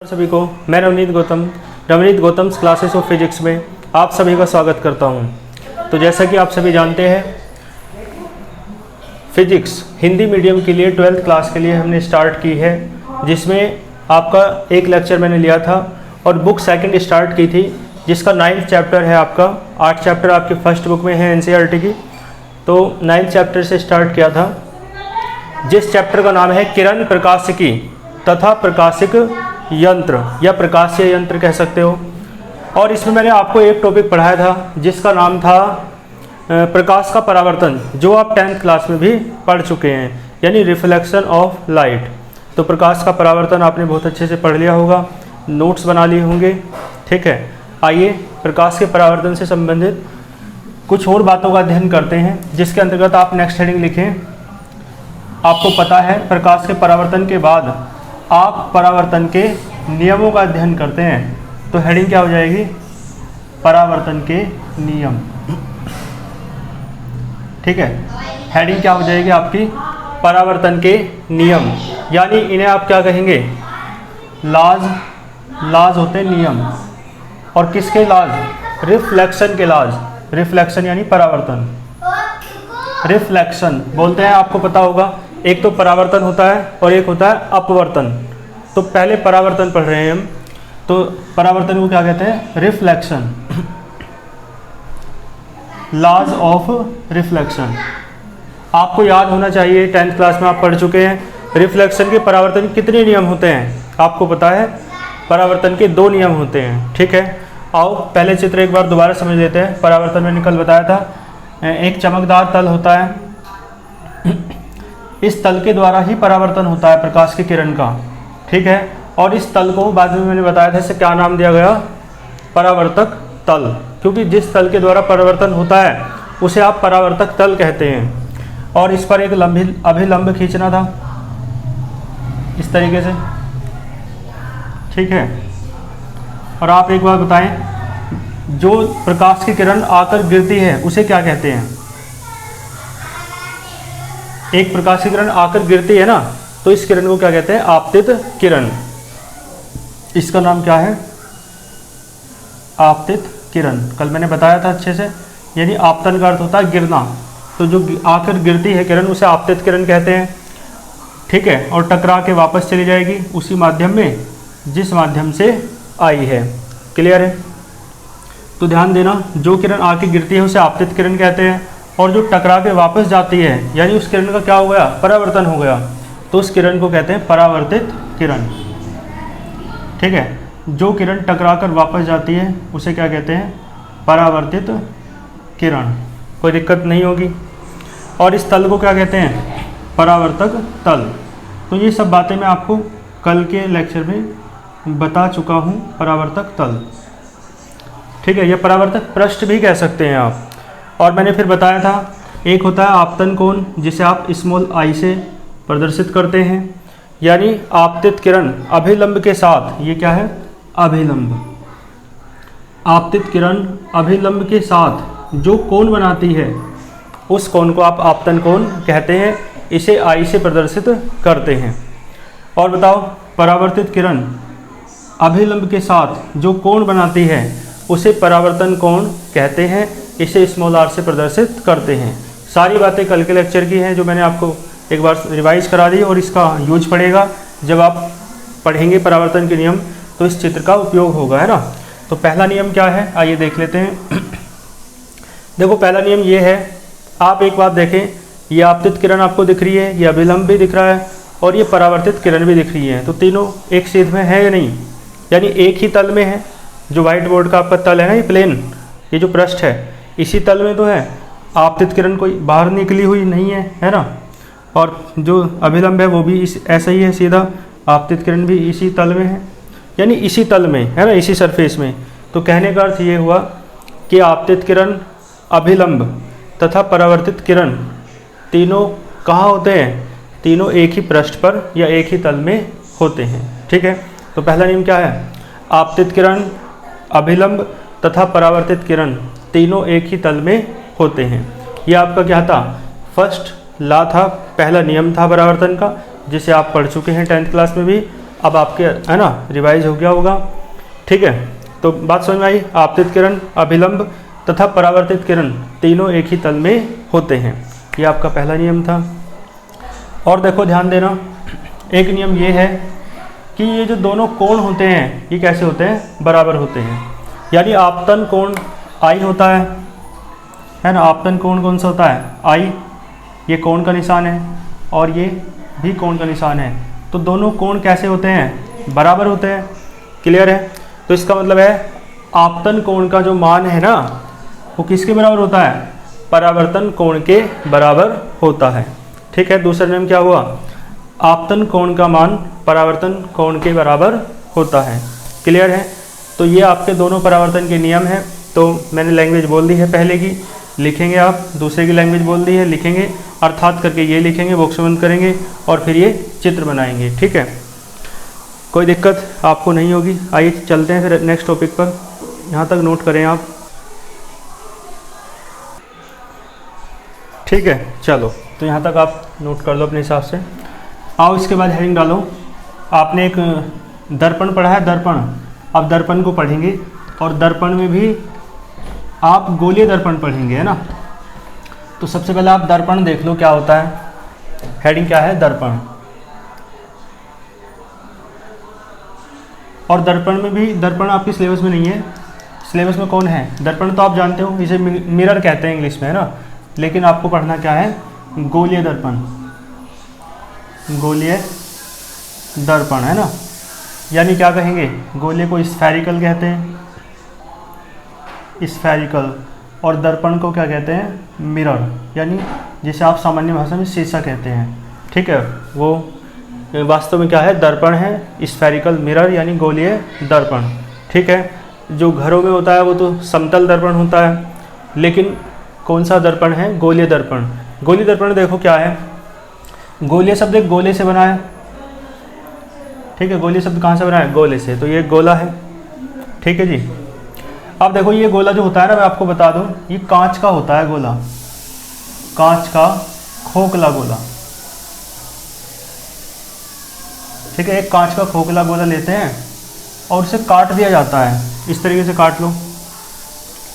सभी को मैं Ravneet Gautam classes of physics में आप सभी का स्वागत करता हूं। तो जैसा कि आप सभी जानते हैं, फिजिक्स हिंदी मीडियम के लिए 12th क्लास के लिए हमने स्टार्ट की है, जिसमें आपका एक लेक्चर मैंने लिया था और बुक सेकंड स्टार्ट की थी, जिसका 9th चैप्टर है। आपका 8 चैप्टर आपकी फर्स्ट बुक में है NCERT की, तो 9th चैप्टर से स्टार्ट किया था, जिस चैप्टर का नाम है किरण प्रकाशिकी तथा प्रकाशिक यंत्र या प्रकाशीय यंत्र कह सकते हो। और इसमें मैंने आपको एक टॉपिक पढ़ाया था जिसका नाम था प्रकाश का परावर्तन, जो आप 10th क्लास में भी पढ़ चुके हैं, यानी रिफ्लेक्शन ऑफ लाइट। तो प्रकाश का परावर्तन आपने बहुत अच्छे से पढ़ लिया होगा, नोट्स बना लिए होंगे, ठीक है। आइए प्रकाश के परावर्तन से संबंधित कुछ और बातों का अध्ययन करते हैं, जिसके अंतर्गत आप नेक्स्ट हेडिंग लिखें। आपको पता है प्रकाश के परावर्तन के बाद आप परावर्तन के नियमों का अध्ययन करते हैं, तो हेडिंग क्या हो जाएगी? परावर्तन के नियम, ठीक है। हेडिंग क्या हो जाएगी आपकी? परावर्तन के नियम, यानी इन्हें आप क्या कहेंगे? लाज होते हैं नियम। और किसके लाज? रिफ्लेक्शन के लाज। रिफ्लेक्शन यानी परावर्तन। रिफ्लेक्शन बोलते हैं, आपको पता होगा, एक तो परावर्तन होता है और एक होता है अपवर्तन। तो पहले परावर्तन पढ़ रहे हैं हम, तो परावर्तन को क्या कहते हैं? रिफ्लेक्शन। लॉज ऑफ रिफ्लेक्शन आपको याद होना चाहिए, 10th क्लास में आप पढ़ चुके हैं। रिफ्लेक्शन के परावर्तन के कितने नियम होते हैं आपको पता है? परावर्तन के 2 नियम होते हैं, ठीक है। आओ पहले चित्र एक बार दोबारा समझ लेते हैं। परावर्तन मैंने कल बताया था, एक चमकदार तल होता है, इस तल के द्वारा ही परावर्तन होता है प्रकाश की किरण का, ठीक है। और इस तल को बाद में मैंने बताया था, इसे क्या नाम दिया गया? परावर्तक तल, क्योंकि जिस तल के द्वारा परावर्तन होता है उसे आप परावर्तक तल कहते हैं। और इस पर एक अभिलंब खींचना था इस तरीके से, ठीक है। और आप एक बार बताएं, जो प्रकाश की किरण आकर गिरती है उसे क्या कहते हैं? एक प्रकाश की किरण आकर गिरती है ना, तो इस किरण को क्या कहते हैं? आपतित किरण। इसका नाम क्या है? आपतित किरण। कल मैंने बताया था अच्छे से, यानी आपतन का अर्थ होता है गिरना, तो जो आकर गिरती है किरण उसे आपतित किरण कहते हैं, ठीक है। और टकरा के वापस चली जाएगी उसी माध्यम में जिस माध्यम से आई है। क्लियर है? तो ध्यान देना, जो किरण आके गिरती है उसे आपतित किरण कहते हैं, और जो टकरा के वापस जाती है, यानी उस किरण का क्या हो गया? परावर्तन हो गया, तो उस किरण को कहते हैं परावर्तित किरण, ठीक है। जो किरण टकरा कर वापस जाती है उसे क्या कहते हैं? परावर्तित किरण। कोई दिक्कत नहीं होगी। और इस तल को क्या कहते हैं? परावर्तक तल। तो ये सब बातें मैं आपको कल के लेक्चर में बता चुका हूँ। परावर्तक तल, ठीक है, या परावर्तक पृष्ठ भी कह सकते हैं आप। और मैंने फिर बताया था, एक होता है आपतन कोण, जिसे आप स्मॉल आई से प्रदर्शित करते हैं, यानी आपतित किरण अभिलंब के साथ, ये क्या है? अभिलंब। आपतित किरण अभिलंब के साथ जो कोण बनाती है उस कोण को आप आपतन कोण कहते हैं, इसे आई से प्रदर्शित करते हैं। और बताओ, परावर्तित किरण अभिलंब के साथ जो कोण बनाती है उसे परावर्तन कोण कहते हैं, इसे स्मॉल आर से प्रदर्शित करते हैं। सारी बातें कल के लेक्चर की हैं, जो मैंने आपको एक बार रिवाइज करा दी, और इसका यूज पड़ेगा जब आप पढ़ेंगे परावर्तन के नियम, तो इस चित्र का उपयोग होगा, है ना। तो पहला नियम क्या है, आइए देख लेते हैं। देखो पहला नियम ये है, आप एक बात देखें, ये आपतित किरण आपको दिख रही है, ये अभिलंब भी दिख रहा है, और ये परावर्तित किरण भी दिख रही है। तो तीनों एक सीध में है या नहीं? यानी एक ही तल में है। जो व्हाइट बोर्ड का आपका तल है ना, ये प्लेन, ये जो पृष्ठ है, इसी तल में तो है। आपतित किरण कोई बाहर निकली हुई नहीं है, है ना। और जो अभिलंब है वो भी ऐसा ही है सीधा, आपतित किरण भी इसी तल में है, यानी इसी तल में है ना, इसी सरफेस में। तो कहने का अर्थ ये हुआ कि आपतित किरण, अभिलंब तथा परावर्तित किरण तीनों कहाँ होते हैं? तीनों एक ही पृष्ठ पर या एक ही तल में होते हैं, ठीक है। तो पहला नियम क्या है? आपतित किरण, अभिलंब तथा परावर्तित किरण तीनों एक ही तल में होते हैं। ये आपका क्या था? फर्स्ट लॉ था, पहला नियम था परावर्तन का, जिसे आप पढ़ चुके हैं 10th क्लास में भी। अब आपके है ना रिवाइज हो गया होगा। ठीक है, तो बात समझ में आई। आपतित किरण, अभिलंब तथा परावर्तित किरण तीनों एक ही तल में होते हैं। ये आपका पहला नियम था। और देखो ध्यान देना, एक नियम ये है कि ये जो दोनों कोण होते हैं ये कैसे होते हैं, बराबर होते हैं। यानी आपतन कोण आई होता है ना, आपतन कोण कौन सा होता है, आई, ये कोण का निशान है और ये भी कोण का निशान है। तो दोनों कोण कैसे होते हैं, बराबर होते हैं। क्लियर है। तो इसका मतलब है आपतन कोण का जो मान है ना वो किसके बराबर होता है, परावर्तन कोण के बराबर होता है। ठीक है, दूसरा नियम क्या हुआ, आपतन कोण का मान परावर्तन कोण के बराबर होता है। क्लियर है। तो ये आपके दोनों परावर्तन के नियम हैं। तो मैंने लैंग्वेज बोल दी है पहले की, लिखेंगे आप, दूसरे की लैंग्वेज बोल दी है, लिखेंगे, अर्थात करके ये लिखेंगे, बॉक्स बंद करेंगे और फिर ये चित्र बनाएंगे। ठीक है, कोई दिक्कत आपको नहीं होगी। आइए चलते हैं फिर नेक्स्ट टॉपिक पर। यहाँ तक नोट करें आप। ठीक है, चलो तो यहाँ तक आप नोट कर लो अपने हिसाब से। आओ इसके बाद हेडिंग डालो। आपने एक दर्पण पढ़ा है, दर्पण। अब दर्पण को पढ़ेंगे और दर्पण में भी आप गोलीय दर्पण पढ़ेंगे, है ना। तो सबसे पहले आप दर्पण देख लो क्या होता है। हेडिंग क्या है, दर्पण। और दर्पण में भी, दर्पण आपकी सिलेबस में नहीं है। सिलेबस में कौन है, दर्पण तो आप जानते हो, इसे मिरर कहते हैं इंग्लिश में, है ना। लेकिन आपको पढ़ना क्या है, गोलीय दर्पण, गोलीय दर्पण, है ना। यानी क्या कहेंगे, गोलीय को स्फेरिकल कहते हैं, स्फेरिकल। और दर्पण को क्या कहते हैं, मिरर, यानी जिसे आप सामान्य भाषा में शीशा कहते हैं। ठीक है, वो वास्तव में क्या है, दर्पण है, स्फेरिकल मिरर यानी गोलीय दर्पण। ठीक है, जो घरों में होता है वो तो समतल दर्पण होता है, लेकिन कौन सा दर्पण है, गोलीय दर्पण। गोलीय दर्पण देखो क्या है, गोलीय शब्द एक गोले से बना है। ठीक है, गोलीय शब्द कहाँ से बना है, गोले से। तो ये गोला है। ठीक है जी। अब देखो ये गोला जो होता है ना, मैं आपको बता दूं, ये कांच का होता है गोला, कांच का खोखला गोला। ठीक है, एक कांच का खोखला गोला लेते हैं और उसे काट दिया जाता है। इस तरीके से काट लो,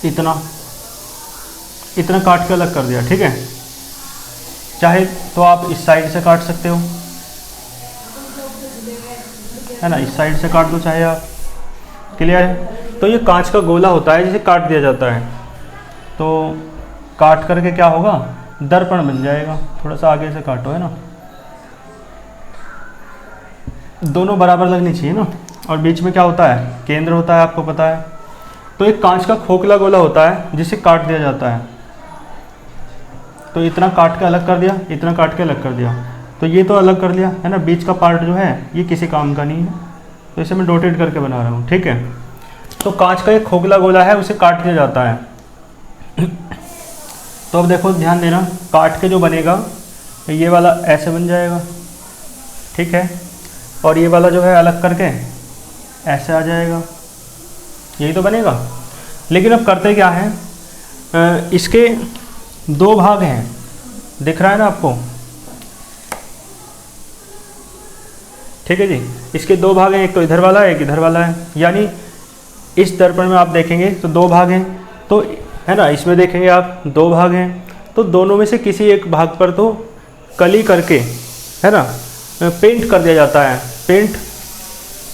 इतना इतना काट के अलग कर दिया। ठीक है, चाहे तो आप इस साइड से काट सकते हो, है ना, इस साइड से काट दो चाहे आप। क्लियर है। तो ये कांच का गोला होता है जिसे काट दिया जाता है। तो काट करके क्या होगा, दर्पण बन जाएगा। थोड़ा सा आगे से काटो, है ना, दोनों बराबर लगनी चाहिए ना। और बीच में क्या होता है, केंद्र होता है, आपको पता है। तो एक कांच का खोखला गोला होता है जिसे काट दिया जाता है। तो इतना काट के अलग कर दिया, इतना काट के अलग कर दिया, तो ये तो अलग कर लिया, है ना। बीच का पार्ट जो है ये किसी काम का नहीं है, तो इसे मैं डॉटेड करके बना रहा हूँ। ठीक है, तो कांच का एक खोखला गोला है, उसे काट दिया जाता है। तो अब देखो ध्यान देना, काट के जो बनेगा ये वाला ऐसे बन जाएगा। ठीक है, और ये वाला जो है अलग करके ऐसे आ जाएगा, यही तो बनेगा। लेकिन अब करते क्या है, इसके दो भाग हैं, दिख रहा है ना आपको। ठीक है जी, इसके दो भाग हैं, एक तो इधर वाला है, एक इधर वाला है। यानी इस दर्पण में आप देखेंगे तो दो भाग हैं, तो है ना, इसमें देखेंगे आप दो भाग हैं। तो दोनों में से किसी एक भाग पर तो कली करके, है ना, पेंट कर दिया जाता है। पेंट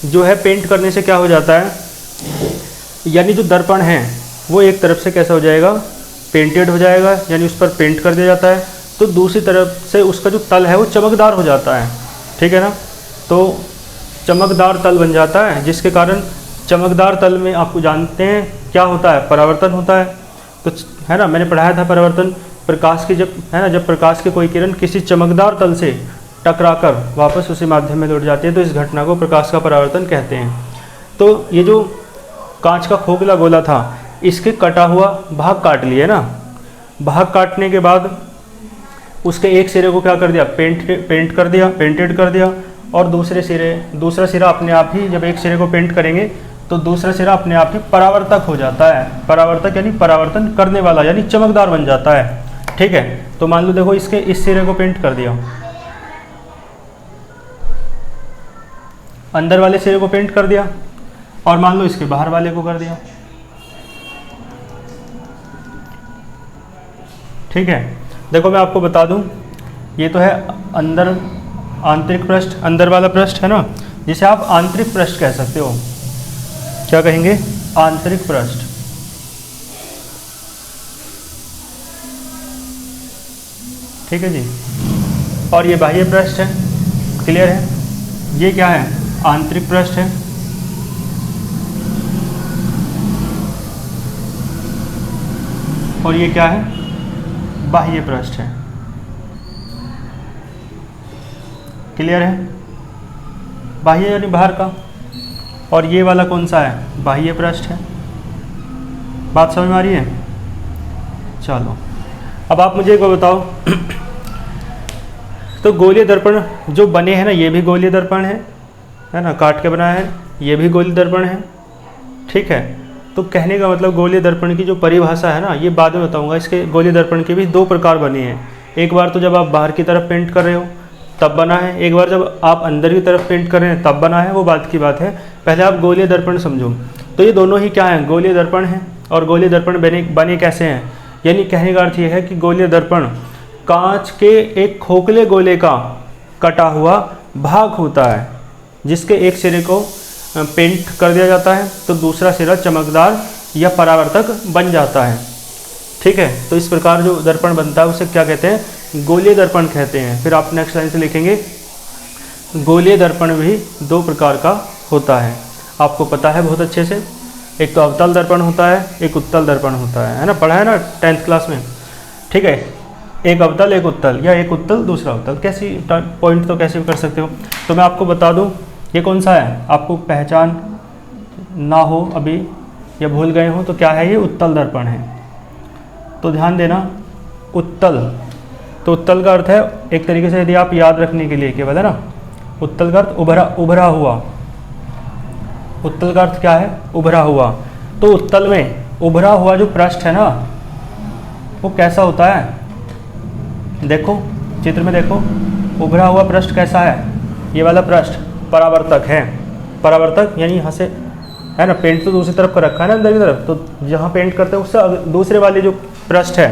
जो है, पेंट करने से क्या हो जाता है, यानी जो दर्पण है वो एक तरफ से कैसा हो जाएगा, पेंटेड हो जाएगा, यानी उस पर पेंट कर दिया जाता है। तो दूसरी तरफ से उसका जो तल है वो चमकदार हो जाता है। ठीक है ना, तो चमकदार तल बन जाता है, जिसके कारण चमकदार तल में आपको जानते हैं क्या होता है, परावर्तन होता है। तो है ना, मैंने पढ़ाया था परावर्तन, प्रकाश की जब, है ना, जब प्रकाश की कोई किरण किसी चमकदार तल से टकराकर वापस उसी माध्यम में लौट जाती है, तो इस घटना को प्रकाश का परावर्तन कहते हैं। तो ये जो कांच का खोखला गोला था, इसके कटा हुआ भाग काट लिए ना, भाग काटने के बाद उसके एक सिरे को क्या कर दिया, पेंटेड कर दिया। और दूसरा सिरा अपने आप ही, जब एक सिरे को पेंट करेंगे तो दूसरा सिरा अपने आप ही परावर्तक हो जाता है। परावर्तक यानी परावर्तन करने वाला, यानी चमकदार बन जाता है। ठीक है, तो मान लो देखो इसके इस सिरे को पेंट कर दिया, अंदर वाले सिरे को पेंट कर दिया और मान लो इसके बाहर वाले को कर दिया। ठीक है, देखो मैं आपको बता दूं, ये तो है अंदर आंतरिक पृष्ठ, अंदर वाला पृष्ठ है ना, जिसे आप आंतरिक पृष्ठ कह सकते हो। क्या कहेंगे? आंतरिक पृष्ठ। ठीक है जी। और ये बाह्य पृष्ठ है, क्लियर है? ये क्या है? आंतरिक पृष्ठ है। और ये क्या है? बाह्य पृष्ठ है। क्लियर है? बाह्य यानी बाहर का। और ये वाला कौन सा है? बाह्य पृष्ठ है। बात समझ में आ रही है? चलो अब आप मुझे को बताओ तो गोलीय दर्पण जो बने हैं ना, ये भी गोलीय दर्पण है ना, काट के बनाया है, ये भी गोलीय दर्पण है। ठीक है, तो कहने का मतलब गोलीय दर्पण की जो परिभाषा है ना, ये बाद में बताऊंगा। इसके गोलीय दर्पण के भी दो प्रकार बने हैं। एक बार तो जब आप बाहर की तरफ पेंट कर रहे हो तब बना है, एक बार जब आप अंदर की तरफ पेंट कर रहे हैं तब बना है, वो बात की बात है। पहले आप गोलीय दर्पण समझो। तो ये दोनों ही क्या हैं? गोलीय दर्पण हैं। और गोलीय दर्पण बने कैसे हैं? यानी कहने का अर्थ ये है कि गोलीय दर्पण कांच के एक खोखले गोले का कटा हुआ भाग होता है, जिसके एक सिरे को पेंट कर दिया जाता है तो दूसरा सिरा चमकदार या परावर्तक बन जाता है। ठीक है, तो इस प्रकार जो दर्पण बनता है उसे क्या कहते हैं? गोलीय दर्पण कहते हैं। फिर आप नेक्स्ट लाइन से लिखेंगे, गोलीय दर्पण भी दो प्रकार का होता है। आपको पता है बहुत अच्छे से, एक तो अवतल दर्पण होता है, एक उत्तल दर्पण होता है ना, पढ़ा है ना 10th क्लास में। ठीक है, एक अवतल एक उत्तल, या एक उत्तल दूसरा अवतल, कैसी पॉइंट तो कैसे भी कर सकते हो। तो मैं आपको बता दूं ये कौन सा है, आपको पहचान ना हो अभी या भूल गए हो तो क्या है? ये उत्तल दर्पण है। तो ध्यान देना, उत्तल, तो उत्तल का अर्थ है एक तरीके से यदि आप याद रखने के लिए केवल है ना, उत्तल का अर्थ उभरा हुआ। उत्तल का अर्थ क्या है? उभरा हुआ। तो उत्तल में उभरा हुआ जो पृष्ठ है ना, वो कैसा होता है? देखो चित्र में देखो, उभरा हुआ पृष्ठ कैसा है? ये वाला पृष्ठ परावर्तक है। परावर्तक यानी यहाँ से है ना, पेंट तो दूसरी तरफ का रखा है ना अंदर की तरफ, तो जहाँ पेंट करते हैं उससे दूसरे वाले जो पृष्ठ है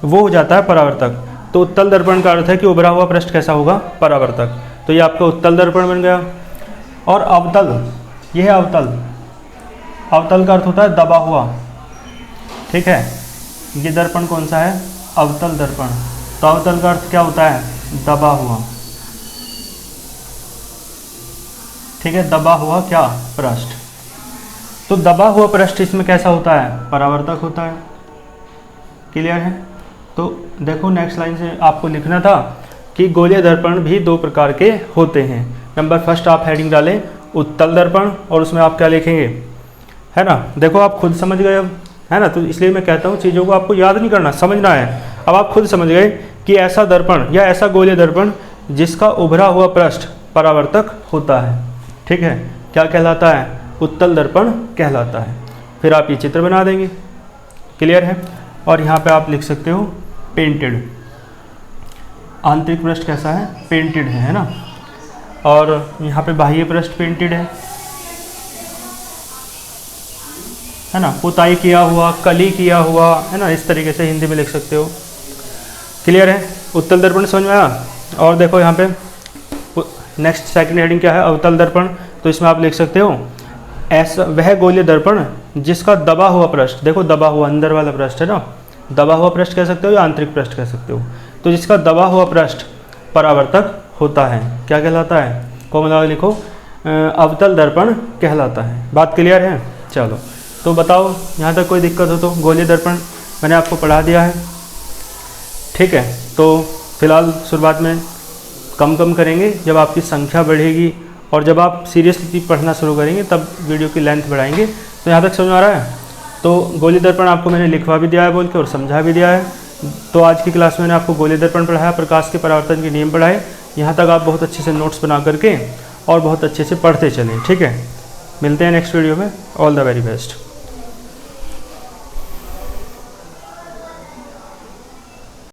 वो हो जाता है परावर्तक। तो उत्तल दर्पण का अर्थ है कि उभरा हुआ पृष्ठ कैसा होगा? परावर्तक। तो ये आपका उत्तल दर्पण बन गया। और अवतल, यह है अवतल। अवतल का अर्थ होता है दबा हुआ। ठीक है, ये दर्पण कौन सा है? अवतल दर्पण। तो अवतल का अर्थ क्या होता है? दबा हुआ। ठीक है, दबा हुआ क्या? पृष्ठ। तो दबा हुआ पृष्ठ इसमें कैसा होता है? परावर्तक होता है। क्लियर है? तो देखो नेक्स्ट लाइन से आपको लिखना था कि गोलीय दर्पण भी दो प्रकार के होते हैं। नंबर फर्स्ट आप हेडिंग डालें उत्तल दर्पण, और उसमें आप क्या लिखेंगे? है ना, देखो आप खुद समझ गए अब, है ना। तो इसलिए मैं कहता हूँ चीज़ों को आपको याद नहीं करना, समझना है। अब आप खुद समझ गए कि ऐसा दर्पण या ऐसा गोलीय दर्पण जिसका उभरा हुआ पृष्ठ परावर्तक होता है, ठीक है, क्या कहलाता है? उत्तल दर्पण कहलाता है। फिर आप ये चित्र बना देंगे। क्लियर है? और यहाँ पे आप लिख सकते हो पेंटेड। आंतरिक पृष्ठ कैसा है? पेंटेड है ना। और यहाँ पे बाह्य पृष्ठ पेंटेड है ना, पुताई किया हुआ, कली किया हुआ, है ना, इस तरीके से हिंदी में लिख सकते हो। क्लियर है? उत्तल दर्पण समझ में आया? और देखो यहाँ पे नेक्स्ट सेकंड हेडिंग क्या है? अवतल दर्पण। तो इसमें आप लिख सकते हो ऐसा वह गोलीय दर्पण जिसका दबा हुआ पृष्ठ, देखो दबा हुआ अंदर वाला पृष्ठ है ना, दबा हुआ पृष्ठ कह सकते हो या आंतरिक पृष्ठ कह सकते हो। तो जिसका दबा हुआ पृष्ठ परावर्तक होता है, क्या कहलाता है? कोमल लिखो, अवतल दर्पण कहलाता है। बात क्लियर है? चलो तो बताओ यहाँ तक कोई दिक्कत हो तो। गोलीय दर्पण मैंने आपको पढ़ा दिया है, ठीक है। तो फिलहाल शुरुआत में कम करेंगे, जब आपकी संख्या बढ़ेगी और जब आप सीरियसली पढ़ना शुरू करेंगे तब वीडियो की लेंथ बढ़ाएंगे। तो यहाँ तक समझ आ रहा है? तो गोलीय दर्पण आपको मैंने लिखवा भी दिया है बोल के और समझा भी दिया है। तो आज की क्लास में मैंने आपको गोलीय दर्पण पढ़ाया, प्रकाश के परावर्तन के नियम पढ़ाए। यहाँ तक आप बहुत अच्छे से नोट्स बना करके और बहुत अच्छे से पढ़ते चलें, ठीक है। मिलते हैं नेक्स्ट वीडियो में। All the very best.